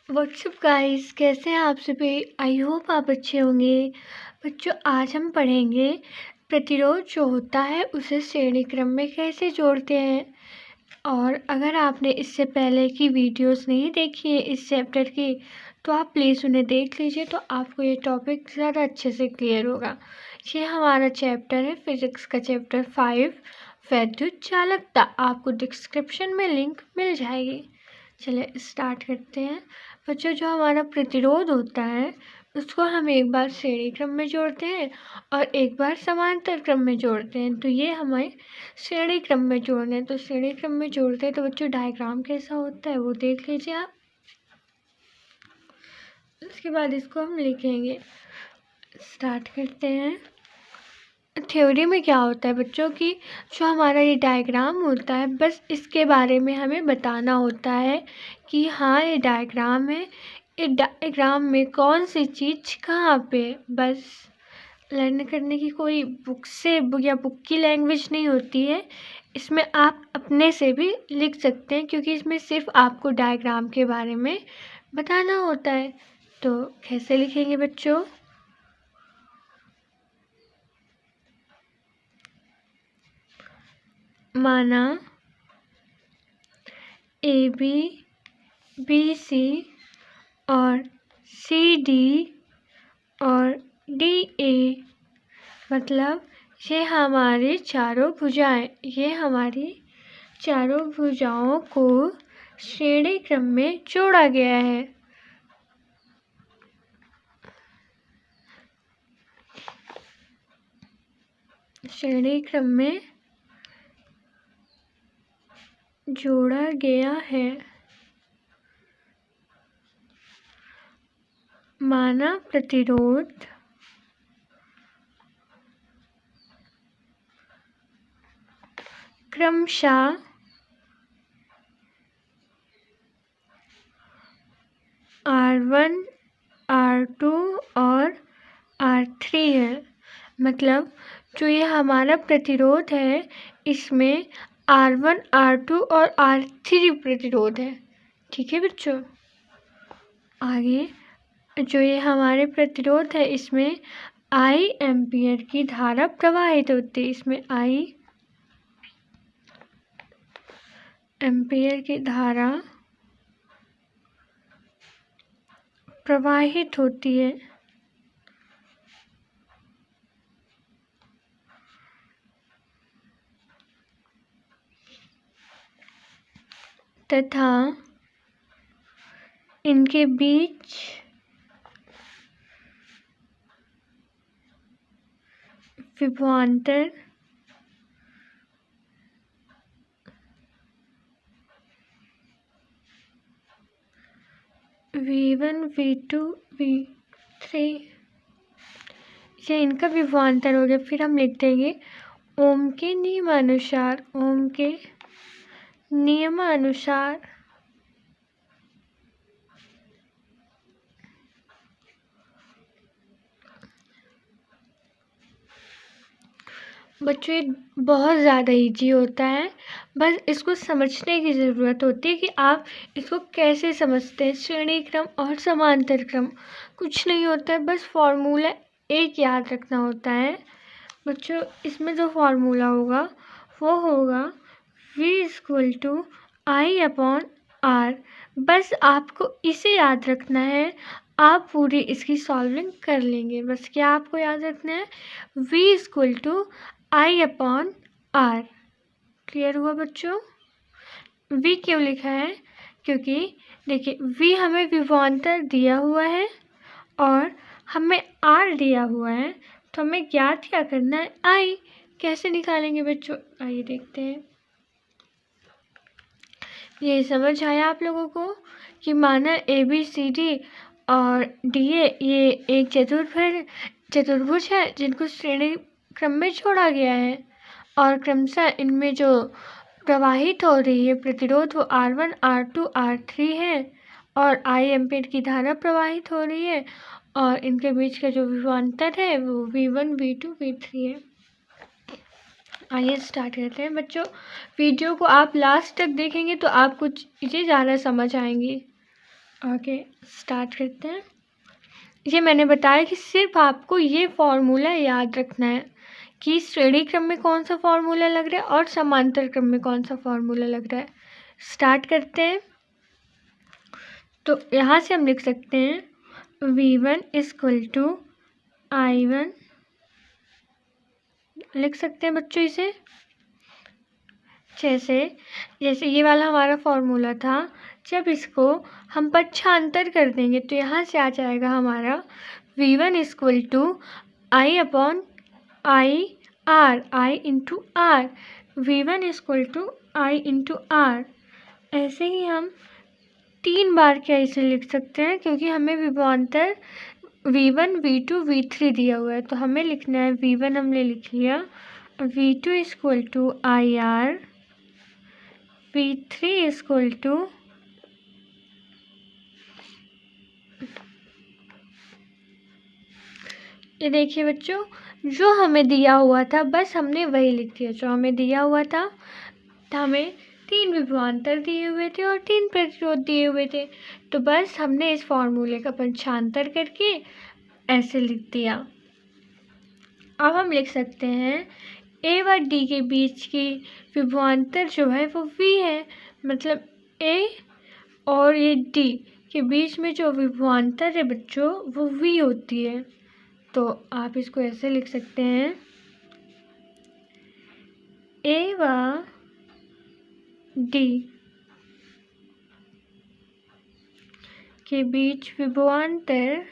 WhatsApp guys, कैसे हैं आप सभी। आई होप आप अच्छे होंगे। बच्चों, आज हम पढ़ेंगे प्रतिरोध जो होता है उसे श्रेणी क्रम में कैसे जोड़ते हैं। और अगर आपने इससे पहले की वीडियोस नहीं देखी है इस चैप्टर की, तो आप प्लीज़ उन्हें देख लीजिए, तो आपको ये टॉपिक ज़्यादा अच्छे से क्लियर होगा। ये हमारा चैप्टर है फिज़िक्स का चैप्टर 5 वैद्युत चालकता। आपको डिस्क्रिप्शन में लिंक मिल जाएगी। चलिए स्टार्ट करते हैं। बच्चों, जो हमारा प्रतिरोध होता है उसको हम एक बार श्रेणी क्रम में जोड़ते हैं और एक बार समांतर क्रम में जोड़ते हैं। तो ये हमें श्रेणी क्रम में जोड़ना है। तो श्रेणी क्रम में जोड़ते हैं तो बच्चों डायग्राम कैसा होता है वो देख लीजिए आप। उसके बाद इसको हम लिखेंगे। स्टार्ट करते हैं। थ्योरी में क्या होता है बच्चों की, जो हमारा ये डायग्राम होता है बस इसके बारे में हमें बताना होता है कि हाँ ये डायग्राम है, ये डायग्राम में कौन सी चीज़ कहाँ पे। बस लर्न करने की कोई बुक से या बुक की लैंग्वेज नहीं होती है। इसमें आप अपने से भी लिख सकते हैं, क्योंकि इसमें सिर्फ आपको डायग्राम के बारे में बताना होता है। तो कैसे लिखेंगे बच्चों। माना ए बी सी और सी डी और डी ए, मतलब ये हमारी चारों भुजाएं, ये हमारी चारों भुजाओं को श्रेणी क्रम में जोड़ा गया है। श्रेणी क्रम में जोड़ा गया है। माना प्रतिरोध क्रमशः R1, R2 और R3 है। मतलब जो ये हमारा प्रतिरोध है इसमें R1, R2 और R3 प्रतिरोध है। ठीक है बच्चों। आगे जो ये हमारे प्रतिरोध है इसमें I एम्पियर की धारा प्रवाहित होती है। इसमें I एम्पियर की धारा प्रवाहित होती है। तथा इनके बीच विभवांतर V1, V2, V3, ये इनका विभवांतर हो गया। फिर हम लिख देंगे ओम के नियमानुसार, ओम के नियमानुसार बच्चों ये बहुत ज़्यादा ईजी होता है। बस इसको समझने की ज़रूरत होती है कि आप इसको कैसे समझते हैं। श्रेणी क्रम और समांतर क्रम कुछ नहीं होता है, बस फॉर्मूला एक याद रखना होता है। बच्चों इसमें जो फॉर्मूला होगा वो होगा V=I/R। बस आपको इसे याद रखना है। आप पूरी इसकी सॉल्विंग कर लेंगे। बस क्या आपको याद रखना है, V=I/R। क्लियर हुआ बच्चों। V क्यों लिखा है, क्योंकि देखिए V हमें विभवांतर दिया हुआ है और हमें R दिया हुआ है, तो हमें ज्ञात क्या करना है, I। कैसे निकालेंगे बच्चों, आइए देखते हैं। ये समझ आया आप लोगों को कि माना ABCD और DA ये एक चतुर्भुज है जिनको श्रेणी क्रम में जोड़ा गया है, और क्रमशः इनमें जो प्रवाहित हो रही है प्रतिरोध वो R1, R2, R3 है, और I एम्पीयर की धारा प्रवाहित हो रही है, और इनके बीच का जो विभवांतर है वो V1, V2, V3 है। आइए स्टार्ट करते हैं बच्चों। वीडियो को आप लास्ट तक देखेंगे तो आपको चीज़ें ज़्यादा समझ आएंगी। आगे स्टार्ट करते हैं। ये मैंने बताया कि सिर्फ आपको ये फॉर्मूला याद रखना है कि श्रेणी क्रम में कौन सा फॉर्मूला लग रहा है और समांतर क्रम में कौन सा फॉर्मूला लग रहा है। स्टार्ट करते हैं। तो यहाँ से हम लिख सकते हैं V1 इक्वल टू I1, लिख सकते हैं बच्चों इसे। जैसे ये वाला हमारा फॉर्मूला था, जब इसको हम पक्षांतर कर देंगे तो यहाँ से आ जाएगा हमारा V1 equal to I upon IR, I into R, V1 equal to I into R. ऐसे ही हम 3 बार क्या इसे लिख सकते हैं, क्योंकि हमें विभवांतर V1, V2, V3 दिया हुआ है। तो हमें लिखना है V1 हमने लिख लिया, V2 equal to IR, V3 equal to ये देखिए बच्चों, जो हमें दिया हुआ था बस हमने वही लिख दिया। जो हमें दिया हुआ था हमें 3 विभवांतर दिए हुए थे और 3 प्रतिरोध दिए हुए थे, तो बस हमने इस फॉर्मूले का पक्षांतर करके ऐसे लिख दिया। अब हम लिख सकते हैं ए व डी के बीच की विभवांतर जो है वो V है, मतलब ए और ये डी के बीच में जो विभवांतर है बच्चों वो V होती है। तो आप इसको ऐसे लिख सकते हैं, ए व डी के बीच विभवांतर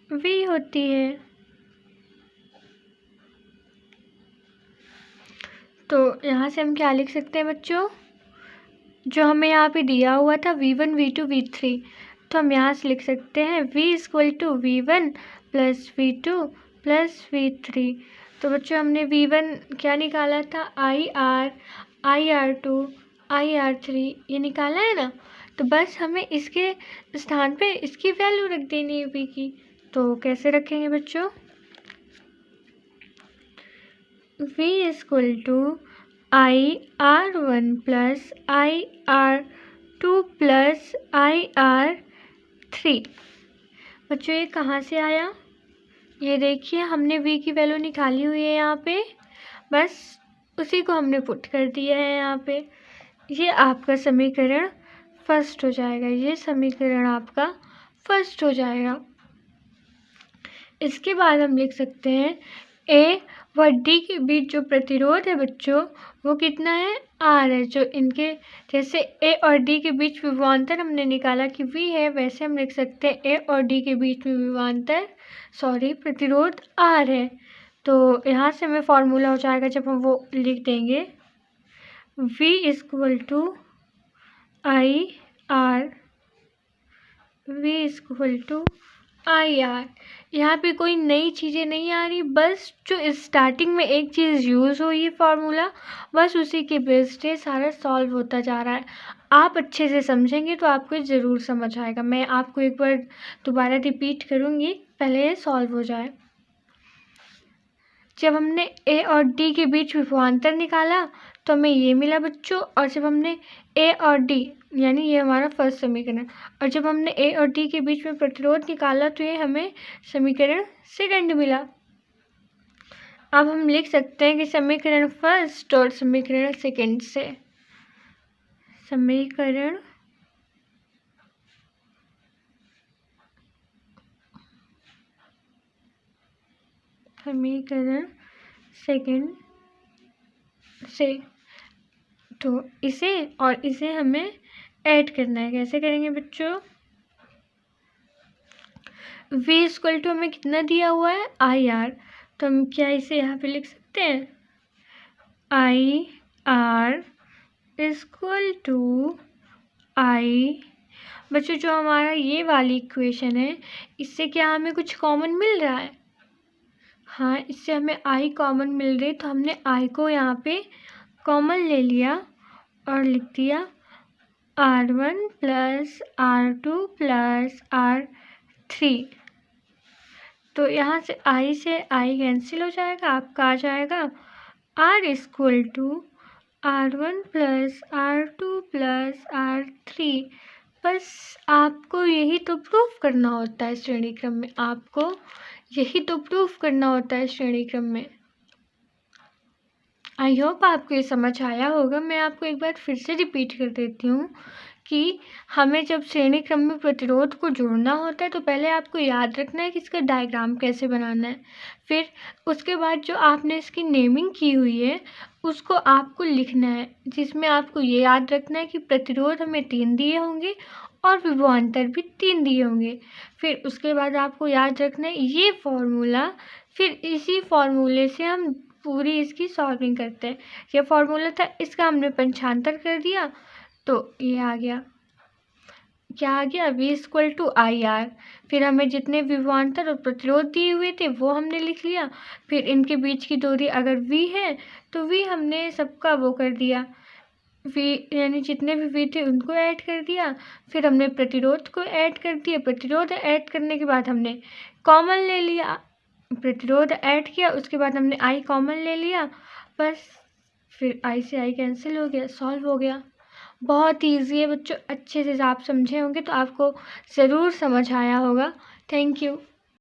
V होती है। तो यहाँ से हम क्या लिख सकते हैं बच्चों, जो हमें यहाँ पे दिया हुआ था V1, V2, V3, तो हम यहाँ से लिख सकते हैं V equal to V1 plus V2 plus V3। तो बच्चों हमने V1 क्या निकाला था, IR, IR2, IR3 ये निकाला है ना। तो बस हमें इसके स्थान पे इसकी वैल्यू रख देनी है V की। तो कैसे रखेंगे बच्चों, V equal to IR1 plus IR2 plus IR3। बच्चों ये कहाँ से आया, ये देखिए हमने V की वैल्यू निकाली हुई है यहाँ पे, बस उसी को हमने पुट कर दिया है यहाँ पे। ये आपका समीकरण फर्स्ट हो जाएगा, ये समीकरण आपका फर्स्ट हो जाएगा। इसके बाद हम लिख सकते हैं ए व डी के बीच जो प्रतिरोध है बच्चों वो कितना है, R है। जो इनके जैसे ए और डी के बीच विभवांतर हमने निकाला कि V है, वैसे हम लिख सकते हैं ए और डी के बीच में विभवांतर प्रतिरोध R है। तो यहाँ से हमें फॉर्मूला हो जाएगा, जब हम वो लिख देंगे V equal to IR, V equal to IR। यहाँ पे कोई नई चीज़ें नहीं आ रही, बस जो स्टार्टिंग में एक चीज़ यूज़ हुई है फॉर्मूला, बस उसी के बेस पे सारा सॉल्व होता जा रहा है। आप अच्छे से समझेंगे तो आपको ज़रूर समझ आएगा। मैं आपको एक बार दोबारा रिपीट करूँगी, पहले ये सॉल्व हो जाए। जब हमने ए और डी के बीच विभवांतर निकाला तो हमें ये मिला बच्चों, और जब हमने ए और डी यानी ये हमारा फर्स्ट समीकरण, और जब हमने ए और डी के बीच में प्रतिरोध निकाला तो ये हमें समीकरण सेकंड मिला। अब हम लिख सकते हैं कि समीकरण फर्स्ट और समीकरण सेकंड से, समीकरण सेकंड से, तो इसे और इसे हमें ऐड करना है। कैसे करेंगे बच्चों, V इक्वल टू हमें कितना दिया हुआ है, IR, तो हम क्या इसे यहाँ पे लिख सकते हैं, IR इक्वल टू I। बच्चों जो हमारा ये वाली इक्वेशन है, इससे क्या हमें कुछ कॉमन मिल रहा है, हाँ इससे हमें I कॉमन मिल रही, तो हमने I को यहाँ पे कॉमन ले लिया और लिख दिया R1 plus R2 plus R3। तो यहाँ से आई कैंसिल हो जाएगा, आपका आ जाएगा R equal to R1 plus R2 plus R3। बस आपको यही तो प्रूफ करना होता है श्रेणी क्रम में, आपको यही तो प्रूफ करना होता है श्रेणी क्रम में। आई होप आपको ये समझ आया होगा। मैं आपको एक बार फिर से रिपीट कर देती हूँ कि हमें जब श्रेणी क्रम में प्रतिरोध को जोड़ना होता है तो पहले आपको याद रखना है कि इसका डायग्राम कैसे बनाना है। फिर उसके बाद जो आपने इसकी नेमिंग की हुई है उसको आपको लिखना है, जिसमें आपको ये याद रखना है कि प्रतिरोध हमें 3 दिए होंगे और विभवांतर भी 3 दिए होंगे। फिर उसके बाद आपको याद रखना है ये फॉर्मूला, फिर इसी फॉर्मूले से हम पूरी इसकी सॉल्विंग करते हैं। ये फॉर्मूला था, इसका हमने पंचांतर कर दिया तो ये आ गया, क्या आ गया, V इक्वल टू IR। फिर हमें जितने विभवांतर और प्रतिरोध दिए हुए थे वो हमने लिख लिया। फिर इनके बीच की दूरी अगर V है तो V हमने सबका वो कर दिया, V यानी जितने भी V थे उनको ऐड कर दिया। फिर हमने प्रतिरोध को ऐड कर दिया, प्रतिरोध ऐड करने के बाद हमने कॉमन ले लिया, प्रतिरोध ऐड किया, उसके बाद हमने I कॉमन ले लिया, बस फिर I से I कैंसिल हो गया, सॉल्व हो गया। बहुत ईजी है बच्चों, अच्छे से आप समझे होंगे तो आपको ज़रूर समझ आया होगा। Thank you.